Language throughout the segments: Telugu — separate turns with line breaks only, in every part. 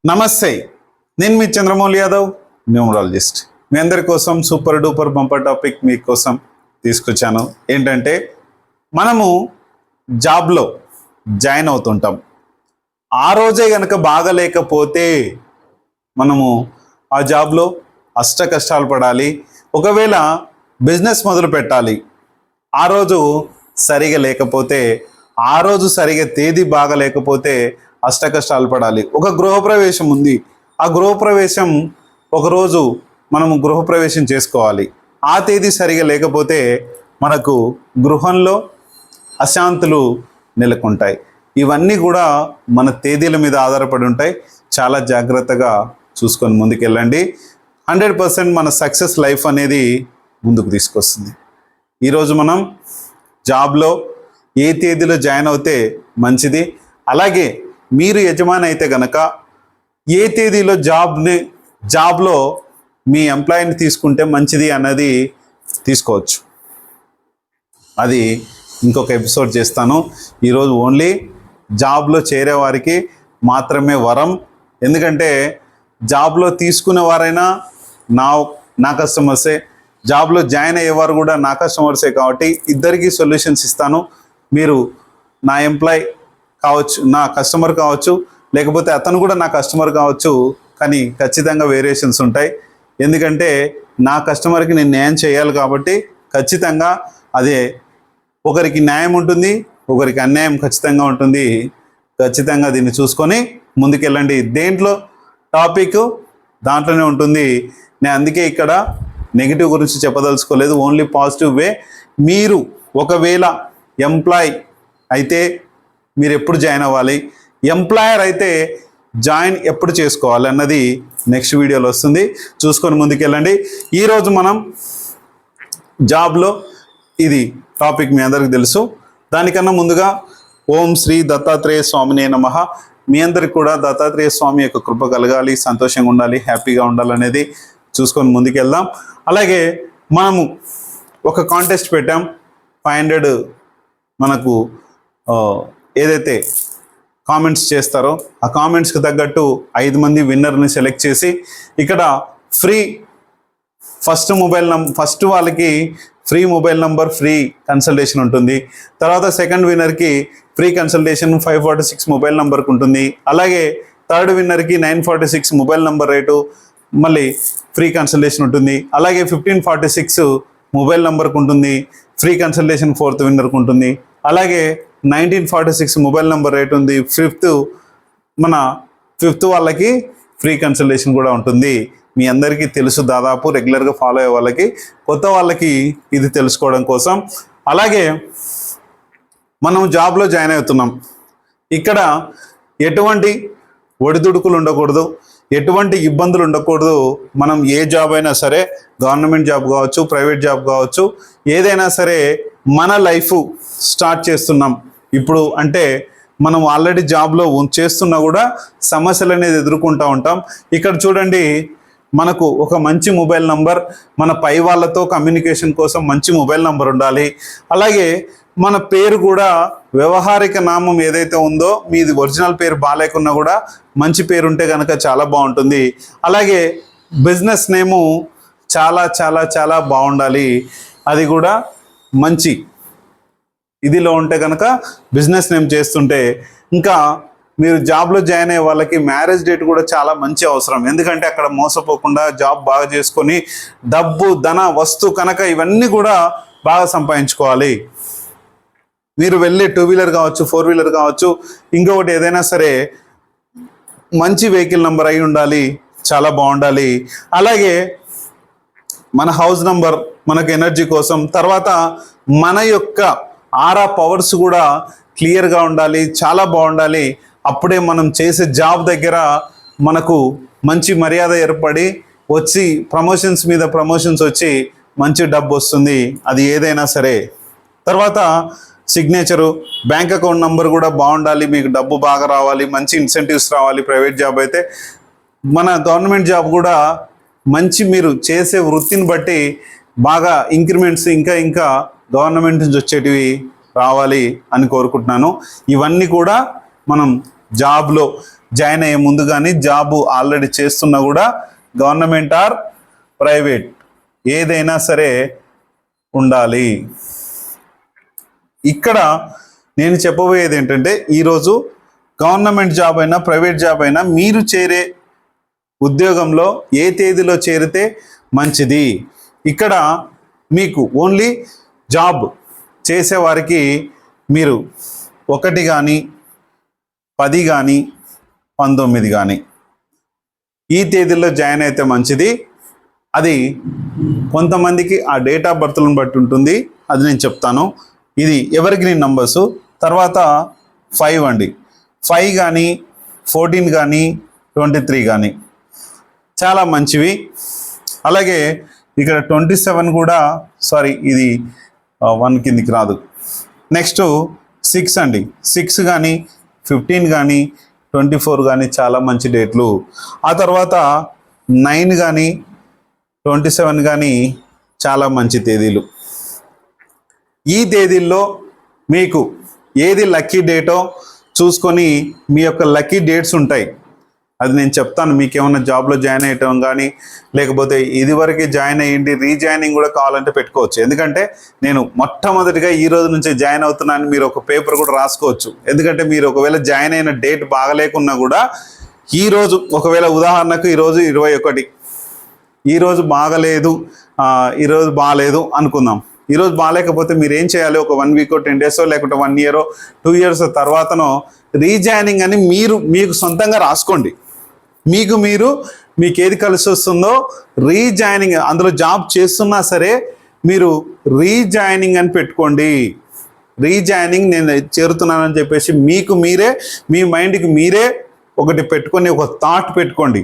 నమస్తే, నేను మీ చంద్రమౌళి యాదవ్, న్యూమరాలజిస్ట్. మీ అందరి కోసం సూపర్ డూపర్ బంపర్ టాపిక్ మీకోసం తీసుకొచ్చాను. ఏంటంటే మనము జాబ్లో జాయిన్ అవుతుంటాం. ఆ రోజే కనుక బాగలేకపోతే మనము ఆ జాబ్లో అష్ట కష్టాలు పడాలి. ఒకవేళ బిజినెస్ మొదలు పెట్టాలి, ఆ రోజు సరిగా లేకపోతే, ఆ రోజు సరిగా తేదీ బాగలేకపోతే అష్ట కష్టాలు పడాలి. ఒక గృహప్రవేశం ఉంది, ఆ గృహప్రవేశం ఒకరోజు మనము గృహప్రవేశం చేసుకోవాలి, ఆ తేదీ సరిగా లేకపోతే మనకు గృహంలో అశాంతులు నెలకొంటాయి. ఇవన్నీ కూడా మన తేదీల మీద ఆధారపడి ఉంటాయి. చాలా జాగ్రత్తగా చూసుకొని ముందుకెళ్ళండి. 100% మన సక్సెస్ లైఫ్ అనేది ముందుకు తీసుకొస్తుంది. ఈరోజు మనం జాబ్లో ఏ తేదీలో జాయిన్ అవుతే మంచిది, అలాగే మీరు యజమాని అయితే గనక ఏ తేదీలో జాబ్లో మీ ఎంప్లాయీని తీసుకుంటే మంచిది అన్నది తీసుకోవచ్చు. అది ఇంకొక ఎపిసోడ్ చేస్తాను. ఈరోజు ఓన్లీ జాబ్లో చేరే వారికి మాత్రమే వరం. ఎందుకంటే జాబ్లో తీసుకునే వారైనా నా కస్టమర్సే, జాబ్లో జాయిన్ అయ్యేవారు కూడా నా కస్టమర్సే. కాబట్టి ఇద్దరికీ సొల్యూషన్స్ ఇస్తాను. మీరు నా ఎంప్లాయ్ కావచ్చు, నా కస్టమర్ కావచ్చు, లేకపోతే అతను కూడా నా కస్టమర్ కావచ్చు. కానీ ఖచ్చితంగా వేరియేషన్స్ ఉంటాయి. ఎందుకంటే నా కస్టమర్కి నేను న్యాయం చేయాలి కాబట్టి ఖచ్చితంగా అదే ఒకరికి న్యాయం ఉంటుంది, ఒకరికి అన్యాయం ఖచ్చితంగా ఉంటుంది. ఖచ్చితంగా దీన్ని చూసుకొని ముందుకెళ్ళండి. దేంట్లో టాపిక్ దాంట్లోనే ఉంటుంది. నేను అందుకే ఇక్కడ నెగిటివ్ గురించి చెప్పదలుచుకోలేదు, ఓన్లీ పాజిటివ్ వే. మీరు ఒకవేళ ఎంప్లాయ్ అయితే మీరు ఎప్పుడు జాయిన్ అవ్వాలి, ఎంప్లాయర్ అయితే జాయిన్ ఎప్పుడు చేసుకోవాలి అన్నది నెక్స్ట్ వీడియోలో వస్తుంది. చూసుకొని ముందుకెళ్ళండి. ఈరోజు మనం జాబ్లో ఇది టాపిక్ మీ అందరికి తెలుసు. దానికన్నా ముందుగా ఓం శ్రీ దత్తాత్రేయ స్వామినే నమః. మీ అందరికి కూడా దత్తాత్రేయ స్వామి యొక్క కృప కలగాలి, సంతోషంగా ఉండాలి, హ్యాపీగా ఉండాలనేది చూసుకొని ముందుకెళ్దాం. అలాగే మనము ఒక కాంటెస్ట్ పెట్టాం. 500 మనకు ఏదైతే కామెంట్స్ చేస్తారో ఆ కామెంట్స్కి తగ్గట్టు 5 మంది విన్నర్ని సెలెక్ట్ చేసి ఇక్కడ ఫ్రీ ఫస్ట్ వాళ్ళకి free mobile number, free consultation ఉంటుంది. తర్వాత సెకండ్ విన్నర్కి ఫ్రీ కన్సల్టేషన్ 546 మొబైల్ నంబర్కి ఉంటుంది. అలాగే థర్డ్ విన్నర్కి 946 మొబైల్ నంబర్ రేటు, మళ్ళీ ఫ్రీ కన్సల్టేషన్ ఉంటుంది. అలాగే 1546 మొబైల్ నంబర్కి ఉంటుంది, ఫ్రీ కన్సల్టేషన్ ఫోర్త్ విన్నర్కి ఉంటుంది. అలాగే 1946 మొబైల్ నెంబర్ రేట్ ఉంది. ఫిఫ్త్ వాళ్ళకి ఫ్రీ కన్సల్టేషన్ కూడా ఉంటుంది. మీ అందరికీ తెలుసు, దాదాపు రెగ్యులర్గా ఫాలో అయ్యే వాళ్ళకి, కొత్త వాళ్ళకి ఇది తెలుసుకోవడం కోసం. అలాగే మనం జాబ్లో జాయిన్ అవుతున్నాం. ఇక్కడ ఎటువంటి ఒడిదుడుకులు ఉండకూడదు, ఎటువంటి ఇబ్బందులు ఉండకూడదు. మనం ఏ జాబ్ అయినా సరే, గవర్నమెంట్ జాబ్ కావచ్చు, ప్రైవేట్ జాబ్ కావచ్చు, ఏదైనా సరే మన లైఫ్ స్టార్ట్ చేస్తున్నాం ఇప్పుడు అంటే మనం ఆల్రెడీ జాబ్లో చేస్తున్నా కూడా సమస్యలు అనేది ఎదుర్కొంటూ ఉంటాం. ఇక్కడ చూడండి, మనకు ఒక మంచి మొబైల్ నంబర్, మన పై వాళ్ళతో కమ్యూనికేషన్ కోసం మంచి మొబైల్ నంబర్ ఉండాలి. అలాగే మన పేరు కూడా వ్యవహారిక నామం ఏదైతే ఉందో, మీది ఒరిజినల్ పేరు బాగాలేకున్నా కూడా మంచి పేరు ఉంటే కనుక చాలా బాగుంటుంది. అలాగే బిజినెస్ నేము చాలా చాలా చాలా బాగుండాలి, అది కూడా మంచి ఇదిలో ఉంటే కనుక బిజినెస్ నేమ్ చేస్తుంటే. ఇంకా మీరు జాబ్లో జాయిన్ అయ్యే వాళ్ళకి మ్యారేజ్ డేట్ కూడా చాలా మంచి అవసరం. ఎందుకంటే అక్కడ మోసపోకుండా జాబ్ బాగా చేసుకొని డబ్బు, ధన, వస్తు కనుక ఇవన్నీ కూడా బాగా సంపాదించుకోవాలి. మీరు వెళ్ళే 2 వీలర్ కావచ్చు, 4 వీలర్ కావచ్చు, ఇంకొకటి ఏదైనా సరే మంచి వెహికల్ నెంబర్ అయి ఉండాలి, చాలా బాగుండాలి. అలాగే మన హౌస్ నంబర్ మనకు ఎనర్జీ కోసం. తర్వాత మన యొక్క ఆరా పవర్స్ కూడా క్లియర్గా ఉండాలి, చాలా బాగుండాలి. అప్పుడే మనం చేసే జాబ్ దగ్గర మనకు మంచి మర్యాద ఏర్పడి వచ్చి ప్రమోషన్స్ మీద ప్రమోషన్స్ వచ్చి మంచి డబ్బు వస్తుంది, అది ఏదైనా సరే. తర్వాత సిగ్నేచరు, బ్యాంక్ అకౌంట్ నంబర్ కూడా బాగుండాలి, మీకు డబ్బు బాగా రావాలి, మంచి ఇన్సెంటివ్స్ రావాలి. ప్రైవేట్ జాబ్ అయితే, మన గవర్నమెంట్ జాబ్ కూడా మంచి మీరు చేసే వృత్తిని బట్టి బాగా ఇంక్రిమెంట్స్ ఇంకా గవర్నమెంట్ నుంచి వచ్చేటివి రావాలి అని కోరుకుంటున్నాను. ఇవన్నీ కూడా మనం జాబ్లో జాయిన్ అయ్యే ముందు కానీ జాబ్ ఆల్రెడీ చేస్తున్నా కూడా గవర్నమెంట్ ఆర్ ప్రైవేట్ ఏదైనా సరే ఉండాలి. ఇక్కడ నేను చెప్పబోయేది ఏంటంటే ఈరోజు గవర్నమెంట్ జాబ్ అయినా ప్రైవేట్ జాబ్ అయినా మీరు చేరే ఉద్యోగంలో ఏ తేదీలో చేరితే మంచిది. ఇక్కడ మీకు ఓన్లీ జాబ్ చేసేవారికి మీరు 1 కానీ 10 కానీ 19 కానీ ఈ తేదీల్లో జాయిన్ అయితే మంచిది. అది కొంతమందికి ఆ డేట్ ఆఫ్ బర్త్లను బట్టి ఉంటుంది, అది నేను చెప్తాను. ఇది ఎవర్గ్రీన్ నంబర్స్. తర్వాత 5 అండి, 5 కానీ 14 కానీ 23 కానీ చాలా మంచివి. అలాగే ఇక్కడ 27 కూడా, సారీ ఇది 1 కిందికి రాదు. నెక్స్ట్ 6 అండి, 6 కానీ 15 కానీ 24 కానీ చాలా మంచి డేట్లు. ఆ తర్వాత 9 కానీ 27 కానీ చాలా మంచి తేదీలు. ఈ తేదీల్లో మీకు ఏది లక్కీ డేటో చూసుకొని మీ యొక్క లక్కీ డేట్స్ ఉంటాయి, అది నేను చెప్తాను. మీకు ఏమైనా జాబ్లో జాయిన్ అయ్యటం కానీ లేకపోతే ఇదివరకే జాయిన్ అయ్యింది రీజాయినింగ్ కూడా కావాలంటే పెట్టుకోవచ్చు. ఎందుకంటే నేను మొట్టమొదటిగా ఈ రోజు నుంచి జాయిన్ అవుతున్నాను మీరు ఒక పేపర్ కూడా రాసుకోవచ్చు. ఎందుకంటే మీరు ఒకవేళ జాయిన్ అయిన డేట్ బాగలేకున్నా కూడా ఈరోజు ఒకవేళ ఉదాహరణకు ఈరోజు 21, ఈరోజు బాగలేదు, ఈరోజు బాగాలేదు అనుకుందాం. ఈరోజు బాగాలేకపోతే మీరు ఏం చేయాలి, ఒక 1 వీక్ 10 డేస్ లేకుంటే 1 ఇయర్ 2 ఇయర్స్ తర్వాతనో రీజాయినింగ్ అని మీకు సొంతంగా రాసుకోండి. మీకు ఏది కలిసి వస్తుందో రీజాయినింగ్, అందులో జాబ్ చేస్తున్నా సరే మీరు రీజాయినింగ్ అని పెట్టుకోండి. రీజాయినింగ్ నేను చేరుతున్నానని చెప్పేసి మీకు మీరే మీ మైండ్కి మీరే ఒకటి పెట్టుకొని ఒక థాట్ పెట్టుకోండి.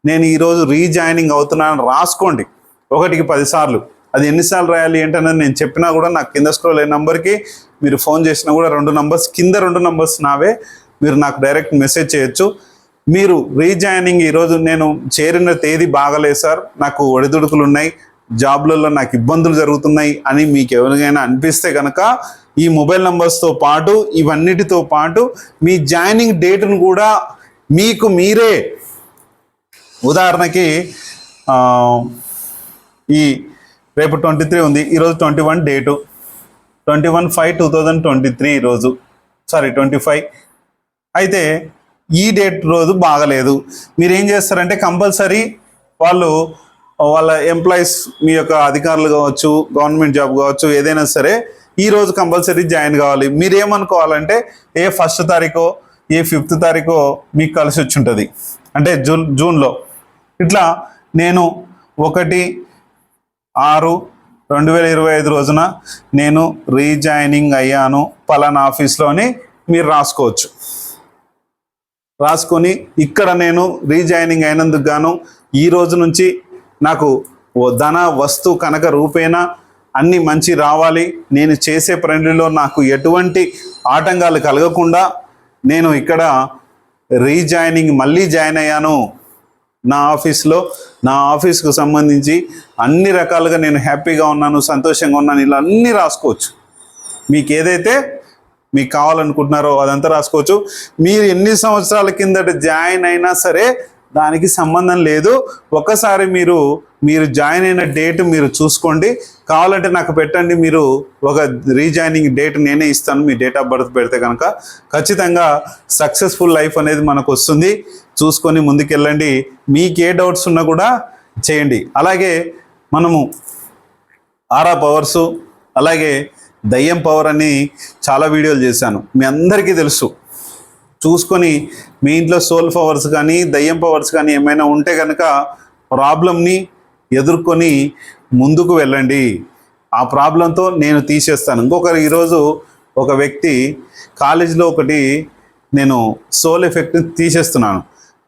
నేను ఈరోజు రీజాయినింగ్ అవుతున్నానని రాసుకోండి 1కి 10 సార్లు. అది ఎన్నిసార్లు రాయాలి ఏంటనేది నేను చెప్పినా కూడా నాకు కింద స్క్రోల్ అయ్యే నెంబర్కి మీరు ఫోన్ చేసినా కూడా 2 నంబర్స్ కింద 2 నంబర్స్ నావే, మీరు నాకు డైరెక్ట్ మెసేజ్ చేయొచ్చు. మీరు రీజాయినింగ్ ఈరోజు నేను చేరిన తేదీ బాగలేదు సార్, నాకు ఒడిదుడుకులు ఉన్నాయి, జాబ్లలో నాకు ఇబ్బందులు జరుగుతున్నాయి అని మీకు ఎవరికైనా అనిపిస్తే కనుక ఈ మొబైల్ నంబర్స్తో పాటు ఇవన్నిటితో పాటు మీ జాయినింగ్ డేట్ను కూడా మీకు మీరే, ఉదాహరణకి ఈ రేపు 23 ఉంది, ఈరోజు 21 డేటు, 21/5/2023 ఈరోజు, సారీ 25. అయితే ఈ డేట్ రోజు బాగలేదు, మీరు ఏం చేస్తారంటే కంపల్సరీ వాళ్ళ ఎంప్లాయీస్, మీ యొక్క అధికారులు కావచ్చు, గవర్నమెంట్ జాబ్ కావచ్చు, ఏదైనా సరే ఈరోజు కంపల్సరీ జాయిన్ కావాలి. మీరు ఏమనుకోవాలంటే ఏ 1st తారీఖో ఏ 5th తారీఖో మీకు కలిసి వచ్చి ఉంటుంది, అంటే జూన్లో. ఇట్లా నేను 1/6/2025 రోజున నేను రీజాయినింగ్ అయ్యాను పలానా ఆఫీస్లో అని మీరు రాసుకోవచ్చు. రాసుకొని ఇక్కడ నేను రీజాయినింగ్ అయినందుకు గాను ఈ రోజు నుంచి నాకు ధన వస్తు కనక రూపేణా అన్నీ మంచి రావాలి, నేను చేసే పనిలో నాకు ఎటువంటి ఆటంకాలు కలగకుండా నేను ఇక్కడ రీజాయినింగ్ మళ్ళీ జాయిన్ అయ్యాను నా ఆఫీస్లో, నా ఆఫీస్కు సంబంధించి అన్ని రకాలుగా నేను హ్యాపీగా ఉన్నాను, సంతోషంగా ఉన్నాను, ఇలా అన్నీ రాసుకోవచ్చు. మీకు ఏదైతే మీకు కావాలనుకుంటున్నారో అదంతా రాసుకోవచ్చు. మీరు ఎన్ని సంవత్సరాల కిందట జాయిన్ అయినా సరే దానికి సంబంధం లేదు. ఒకసారి మీరు జాయిన్ అయిన డేట్ మీరు చూసుకోండి, కావాలంటే నాకు పెట్టండి, మీరు ఒక రీజాయినింగ్ డేట్ నేనే ఇస్తాను. మీ డేట్ ఆఫ్ బర్త్ పెడితే కనుక ఖచ్చితంగా సక్సెస్ఫుల్ లైఫ్ అనేది మనకు వస్తుంది. చూసుకొని ముందుకెళ్ళండి. మీకు ఏ డౌట్స్ ఉన్నా కూడా చేయండి. అలాగే మనము ఆరా పవర్సు, అలాగే దయ్యం పవర్ అని చాలా వీడియోలు చేశాను, మీ అందరికీ తెలుసు. చూసుకొని మీ ఇంట్లో సోల్ పవర్స్ కానీ దయ్యం పవర్స్ కానీ ఏమైనా ఉంటే కనుక ప్రాబ్లంని ఎదుర్కొని ముందుకు వెళ్ళండి. ఆ ప్రాబ్లంతో నేను తీసేస్తాను. ఇంకొకరు ఈరోజు ఒక వ్యక్తి కాలేజీలో ఒకటి నేను సోల్ ఎఫెక్ట్ని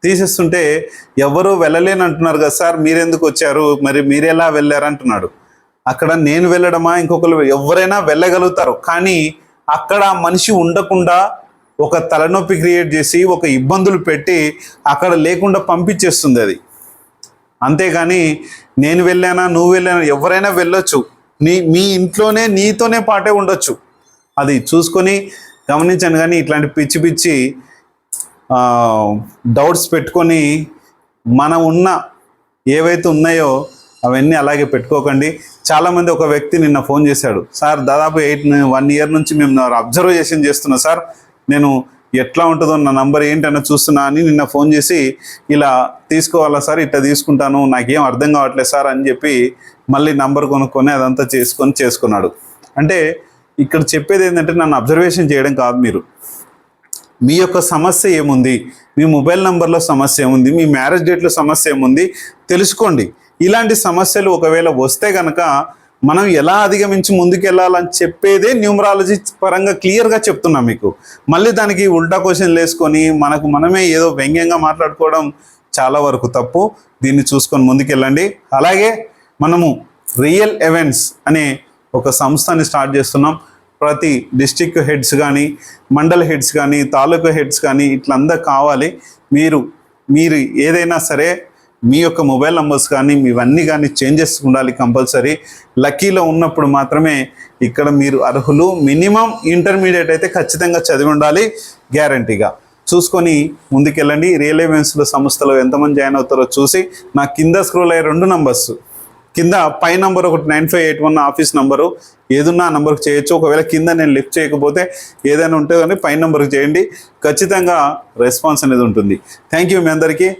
తీసేస్తుంటే ఎవరు వెళ్ళలేని అంటున్నారు కదా సార్, మీరెందుకు వచ్చారు, మరి మీరెలా వెళ్ళారు అంటున్నాడు. అక్కడ నేను వెళ్ళడమా, ఇంకొకరు ఎవరైనా వెళ్ళగలుగుతారు, కానీ అక్కడ మనిషి ఉండకుండా ఒక తలనొప్పి క్రియేట్ చేసి ఒక ఇబ్బందులు పెట్టి అక్కడ లేకుండా పంపించేస్తుంది అది. అంతేగాని నేను వెళ్ళానా నువ్వు వెళ్ళానా, ఎవరైనా వెళ్ళొచ్చు, మీ ఇంట్లోనే నీతోనే పాటే ఉండొచ్చు. అది చూసుకొని గమనించండి. కానీ ఇట్లాంటి పిచ్చి డౌట్స్ పెట్టుకొని మనం ఉన్న ఏవైతే ఉన్నాయో అవన్నీ అలాగే పెట్టుకోకండి. చాలామంది ఒక వ్యక్తి నిన్న ఫోన్ చేశాడు, సార్ దాదాపు 1 ఇయర్ నుంచి మేము అబ్జర్వేషన్ చేస్తున్నా సార్, నేను ఎట్లా ఉంటుందో నా నంబర్ ఏంటన్నా చూస్తున్నా అని నిన్న ఫోన్ చేసి ఇలా తీసుకోవాలా సార్, ఇట్లా తీసుకుంటాను, నాకేం అర్థం కావట్లేదు సార్ అని చెప్పి మళ్ళీ నంబర్ కొనుక్కొని అదంతా చేసుకున్నాడు. అంటే ఇక్కడ చెప్పేది ఏంటంటే నన్ను అబ్జర్వేషన్ చేయడం కాదు, మీరు మీ యొక్క సమస్య ఏముంది, మీ మొబైల్ నెంబర్లో సమస్య ఏముంది, మీ మ్యారేజ్ డేట్లో సమస్య ఏముంది తెలుసుకోండి. ఇలాంటి సమస్యలు ఒకవేళ వస్తే కనుక మనం ఎలా అధిగమించి ముందుకు వెళ్ళాలని చెప్పేదే న్యూమరాలజీ పరంగా క్లియర్గా చెప్తున్నాం మీకు. మళ్ళీ దానికి ఉల్టా క్వశ్చన్లు వేసుకొని మనమే ఏదో వ్యంగ్యంగా మాట్లాడుకోవడం చాలా వరకు తప్పు. దీన్ని చూసుకొని ముందుకెళ్ళండి. అలాగే మనము రియల్ events అనే ఒక సంస్థని స్టార్ట్ చేస్తున్నాం. ప్రతి డిస్ట్రిక్ట్ హెడ్స్ కానీ, మండల్ హెడ్స్ కానీ, తాలూకా హెడ్స్ కానీ ఇట్లంతా కావాలి. మీరు ఏదైనా సరే మీ యొక్క మొబైల్ నంబర్స్ కానీ ఇవన్నీ కానీ చేంజెస్ ఉండాలి కంపల్సరీ. లక్కీలో ఉన్నప్పుడు మాత్రమే ఇక్కడ మీరు అర్హులు. మినిమం ఇంటర్మీడియట్ అయితే ఖచ్చితంగా చదివి ఉండాలి, గ్యారంటీగా. చూసుకొని ముందుకెళ్ళండి. రియల్ events సంస్థలో ఎంతమంది జాయిన్ అవుతారో చూసి నా కింద స్క్రోల్ అయ్యే 2 నంబర్స్, కింద పై నంబర్ ఒకటి 9581 ఆఫీస్ నంబరు, ఏదున్నా ఆ నంబర్కి చేయొచ్చు. ఒకవేళ కింద నేను లిఫ్ట్ చేయకపోతే ఏదైనా ఉంటే కానీ పై నంబర్కి చేయండి, ఖచ్చితంగా రెస్పాన్స్ అనేది ఉంటుంది. థ్యాంక్ యూ మీ అందరికీ.